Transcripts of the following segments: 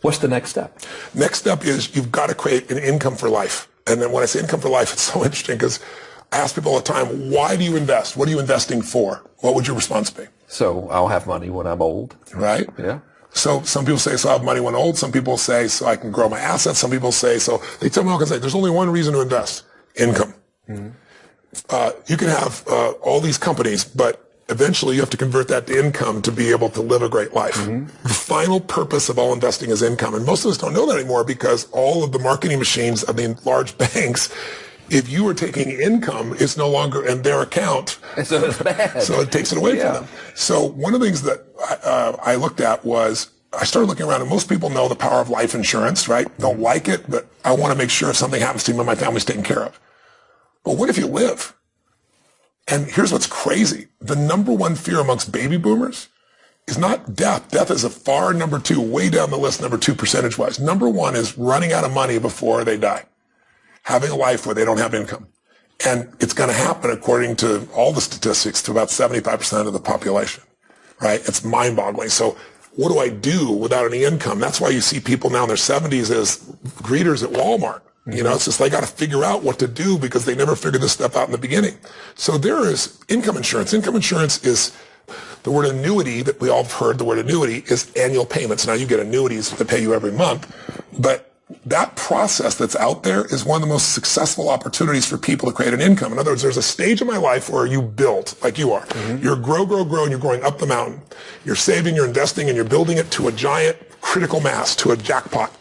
What's the next step? Next step is you've got to create an income for life. And then when I say income for life, it's so interesting because I ask people all the time, why do you invest? What are you investing for? What would your response be? So I'll have money when I'm old. Right? Yeah. So some people say, so I'll have money when old. Some people say, so I can grow my assets. Some people say, so they tell me all kinds of things. There's only one reason to invest: income. You can have all these companies, but eventually you have to convert that to income to be able to live a great life. The final purpose of all investing is income. And most of us don't know that anymore because all of the marketing machines, large banks, if you were taking income, it's no longer in their account. So it's bad. So it takes it away from them. So one of the things that I looked at was, I started looking around, and most people know the power of life insurance, right? Don't like it, but I want to make sure if something happens to me, my family's taken care of. But what if you live? And here's what's crazy. The number one fear amongst baby boomers is not death. Death is a far number two, way down the list, number two percentage-wise. Number one is running out of money before they die, having a life where they don't have income. And it's going to happen, according to all the statistics, to about 75% of the population, right? It's mind-boggling. So what do I do without any income? That's why you see people now in their 70s as greeters at Walmart. You know, it's just they got to figure out what to do because they never figured this stuff out in the beginning. So there is income insurance. Income insurance is the word annuity that we all have heard. The word annuity is annual payments. Now you get annuities that pay you every month, but that process that's out there is one of the most successful opportunities for people to create an income. In other words, there's a stage in my life where you build, like you are. You're grow, and you're going up the mountain. You're saving, you're investing, and you're building it to a giant critical mass, to a jackpot.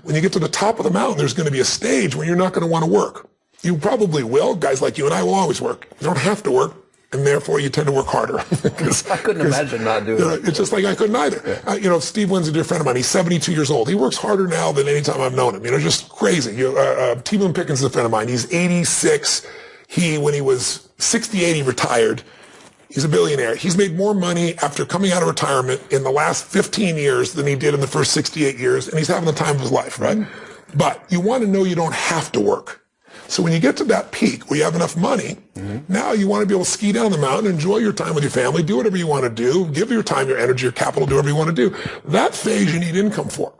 When you get to the top of the mountain, there's going to be a stage where you're not going to want to work. You probably will. Guys like you and I will always work. You don't have to work, and therefore you tend to work harder. I couldn't imagine not doing it. It's just like I couldn't either. Yeah. Steve Wynn's a dear friend of mine. He's 72 years old. He works harder now than any time I've known him. Just crazy. T. Boone Pickens is a friend of mine. He's 86. When he was 68, he retired. He's a billionaire. He's made more money after coming out of retirement in the last 15 years than he did in the first 68 years, and he's having the time of his life, right? But you want to know you don't have to work. So when you get to that peak where you have enough money, now you want to be able to ski down the mountain, enjoy your time with your family, do whatever you want to do, give your time, your energy, your capital, do whatever you want to do. That phase you need income for.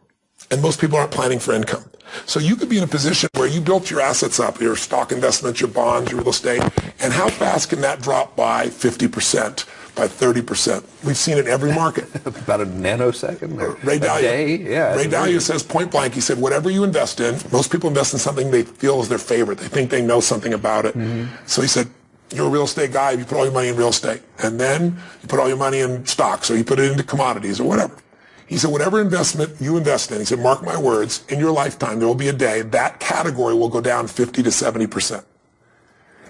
And most people aren't planning for income. So you could be in a position where you built your assets up, your stock investments, your bonds, your real estate, and how fast can that drop by 50%, by 30%? We've seen it in every market. About a nanosecond or Ray Dalio, a day? Yeah, Ray Dalio says point blank, he said, whatever you invest in, most people invest in something they feel is their favorite. They think they know something about it. So he said, you're a real estate guy, you put all your money in real estate. And then you put all your money in stocks, or you put it into commodities, or whatever. He said, whatever investment you invest in, he said, mark my words, in your lifetime, there will be a day that category will go down 50 to 70%.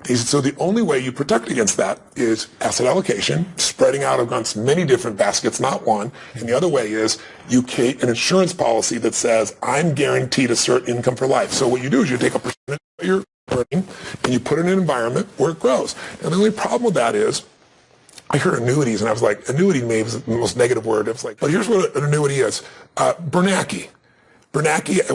He said, so the only way you protect against that is asset allocation, spreading out against many different baskets, not one. And the other way is you create an insurance policy that says, I'm guaranteed a certain income for life. So what you do is you take a percentage of your earning and you put it in an environment where it grows. And the only problem with that is, I heard annuities, and I was like, annuity maybe is the most negative word. I was like, but here's what an annuity is. Bernanke,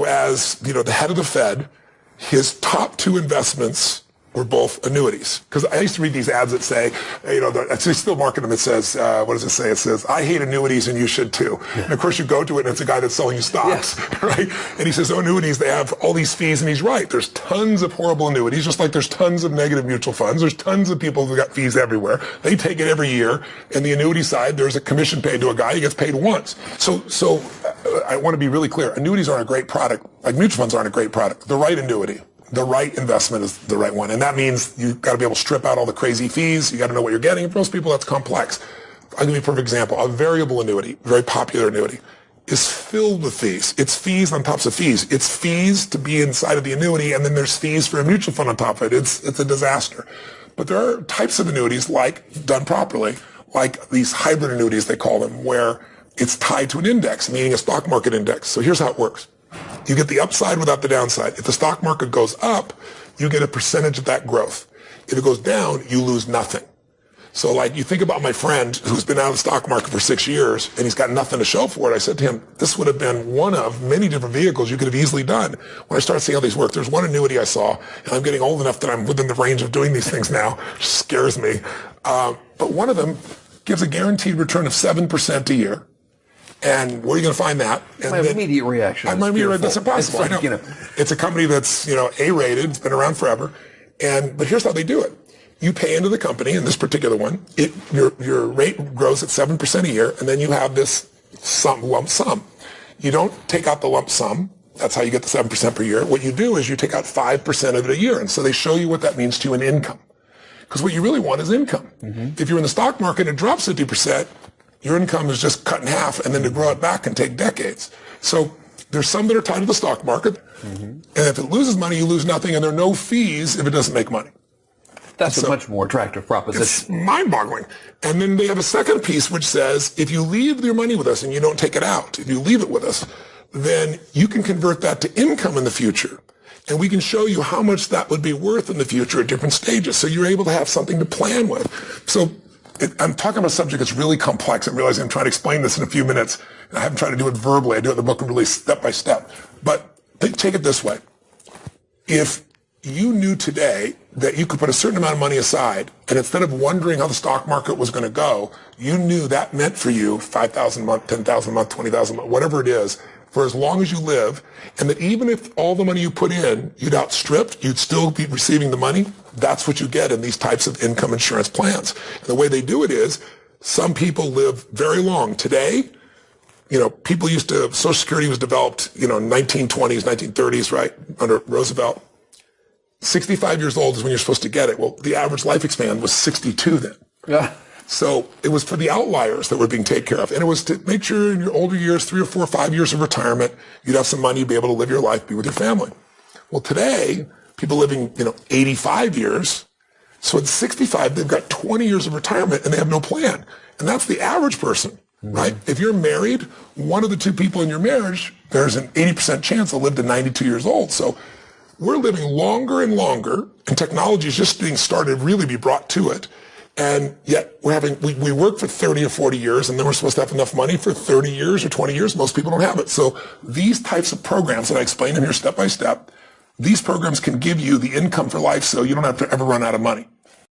as the head of the Fed, his top two investments were both annuities. Because I used to read these ads that say, they still market them. It says, what does it say? It says, I hate annuities and you should too. Yeah. And of course you go to it and it's a guy that's selling you stocks, right? And he says, annuities, they have all these fees, and he's right. There's tons of horrible annuities, just like there's tons of negative mutual funds. There's tons of people who got fees everywhere. They take it every year. And the annuity side, there's a commission paid to a guy. He gets paid once. So I want to be really clear. Annuities aren't a great product. Like mutual funds aren't a great product. The right annuity, the right investment is the right one. And that means you've got to be able to strip out all the crazy fees. You got to know what you're getting. For most people, that's complex. I'll give you a perfect example. A variable annuity, very popular annuity, is filled with fees. It's fees on top of fees. It's fees to be inside of the annuity, and then there's fees for a mutual fund on top of it. It's a disaster. But there are types of annuities, like, done properly, like these hybrid annuities, they call them, where it's tied to an index, meaning a stock market index. So here's how it works. You get the upside without the downside. If the stock market goes up, you get a percentage of that growth. If it goes down, you lose nothing. So like you think about my friend who's been out of the stock market for 6 years and he's got nothing to show for it. I said to him, this would have been one of many different vehicles you could have easily done. When I started seeing how these work, there's one annuity I saw, and I'm getting old enough that I'm within the range of doing these things now, which scares me. But one of them gives a guaranteed return of 7% a year. And where are you going to find that? And My immediate reaction is my immediate reaction, that's impossible. It's like, I know. It's a company that's, A-rated, it's been around forever. But here's how they do it. You pay into the company, in this particular one, your rate grows at 7% a year, and then you have this lump sum. You don't take out the lump sum. That's how you get the 7% per year. What you do is you take out 5% of it a year. And so they show you what that means to you in income. Because what you really want is income. If you're in the stock market and it drops 50%, your income is just cut in half, and then to grow it back can take decades. So there's some that are tied to the stock market, and if it loses money, you lose nothing, and there are no fees if it doesn't make money. That's a much more attractive proposition. It's mind-boggling. And then they have a second piece which says, if you leave your money with us and you don't take it out, if you leave it with us, then you can convert that to income in the future. And we can show you how much that would be worth in the future at different stages. So you're able to have something to plan with. So I'm talking about a subject that's really complex. I'm realizing I'm trying to explain this in a few minutes. I haven't tried to do it verbally. I do it in the book really step by step. But take it this way. If you knew today that you could put a certain amount of money aside, and instead of wondering how the stock market was going to go, you knew that meant for you $5,000 a month, $10,000 a month, $20,000 a month, whatever it is, for as long as you live, and that even if all the money you put in, you'd outstripped, you'd still be receiving the money. That's what you get in these types of income insurance plans. And the way they do it is, some people live very long. Today, people used to, Social Security was developed, 1920s, 1930s, right, under Roosevelt. 65 years old is when you're supposed to get it. Well, the average life span was 62 then. Yeah. So it was for the outliers that were being taken care of. And it was to make sure in your older years, 3 or 4 or 5 years of retirement, you'd have some money, be able to live your life, be with your family. Well, today, people living, 85 years. So at 65, they've got 20 years of retirement and they have no plan. And that's the average person, right? If you're married, one of the 2 people in your marriage, there's an 80% chance they'll live to 92 years old. So we're living longer and longer, and technology is just being started to really be brought to it. And yet we work for 30 or 40 years, and then we're supposed to have enough money for 30 years or 20 years. Most people don't have it. So these types of programs that I explain in here step by step, these programs can give you the income for life so you don't have to ever run out of money.